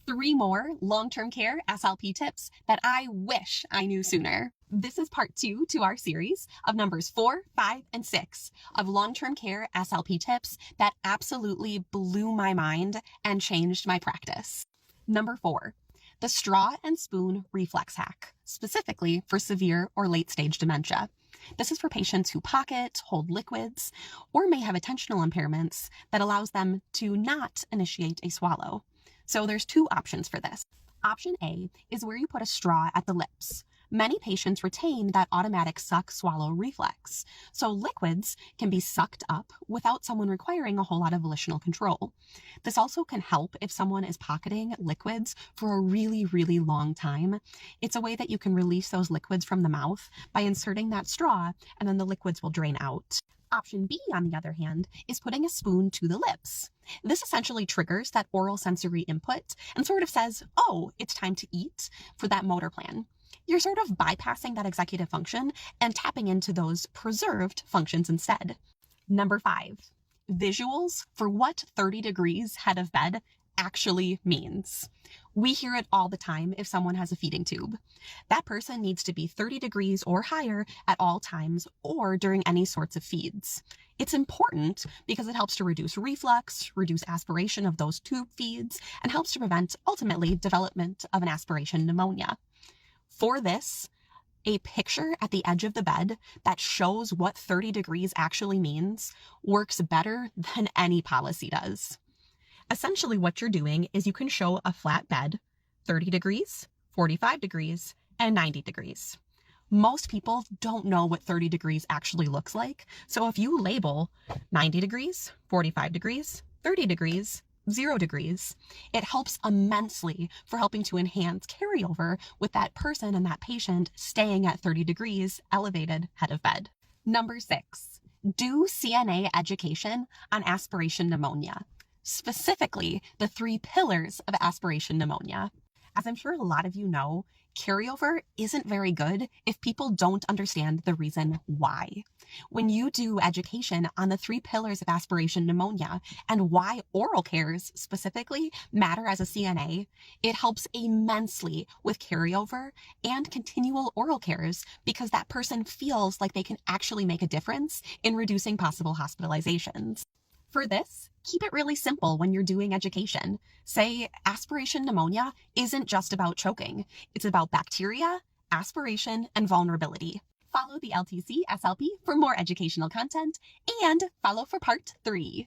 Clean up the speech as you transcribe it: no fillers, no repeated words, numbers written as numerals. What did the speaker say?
3 more long-term care SLP tips that I wish I knew sooner. This is part 2 to our series of numbers 4, 5, and 6 of long-term care SLP tips that absolutely blew my mind and changed my practice. Number 4, the straw and spoon reflex hack, specifically for severe or late-stage dementia. This is for patients who pocket, hold liquids, or may have attentional impairments that allows them to not initiate a swallow. So there's 2 options for this. Option A is where you put a straw at the lips. Many patients retain that automatic suck-swallow reflex, so liquids can be sucked up without someone requiring a whole lot of volitional control. This also can help if someone is pocketing liquids for a really, really long time. It's a way that you can release those liquids from the mouth by inserting that straw, and then the liquids will drain out. Option B, on the other hand, is putting a spoon to the lips. This essentially triggers that oral sensory input and sort of says, oh, it's time to eat for that motor plan. You're sort of bypassing that executive function and tapping into those preserved functions instead. Number 5, visuals for what 30 degrees head of bed actually means. We hear it all the time if someone has a feeding tube. That person needs to be 30 degrees or higher at all times or during any sorts of feeds. It's important because it helps to reduce reflux, reduce aspiration of those tube feeds, and helps to prevent, ultimately, development of an aspiration pneumonia. For this, a picture at the edge of the bed that shows what 30 degrees actually means works better than any policy does. Essentially, what you're doing is you can show a flat bed, 30 degrees, 45 degrees, and 90 degrees. Most people don't know what 30 degrees actually looks like, so if you label 90 degrees, 45 degrees, 30 degrees, 0 degrees, it helps immensely for helping to enhance carryover with that person and that patient staying at 30 degrees elevated head of bed. Number 6, do CNA education on aspiration pneumonia, specifically the 3 pillars of aspiration pneumonia. As I'm sure a lot of you know, carryover isn't very good if people don't understand the reason why. When you do education on the 3 pillars of aspiration pneumonia and why oral cares specifically matter as a CNA, it helps immensely with carryover and continual oral cares because that person feels like they can actually make a difference in reducing possible hospitalizations. For this, keep it really simple when you're doing education. Say, aspiration pneumonia isn't just about choking. It's about bacteria, aspiration, and vulnerability. Follow the LTC SLP for more educational content, and follow for part 3.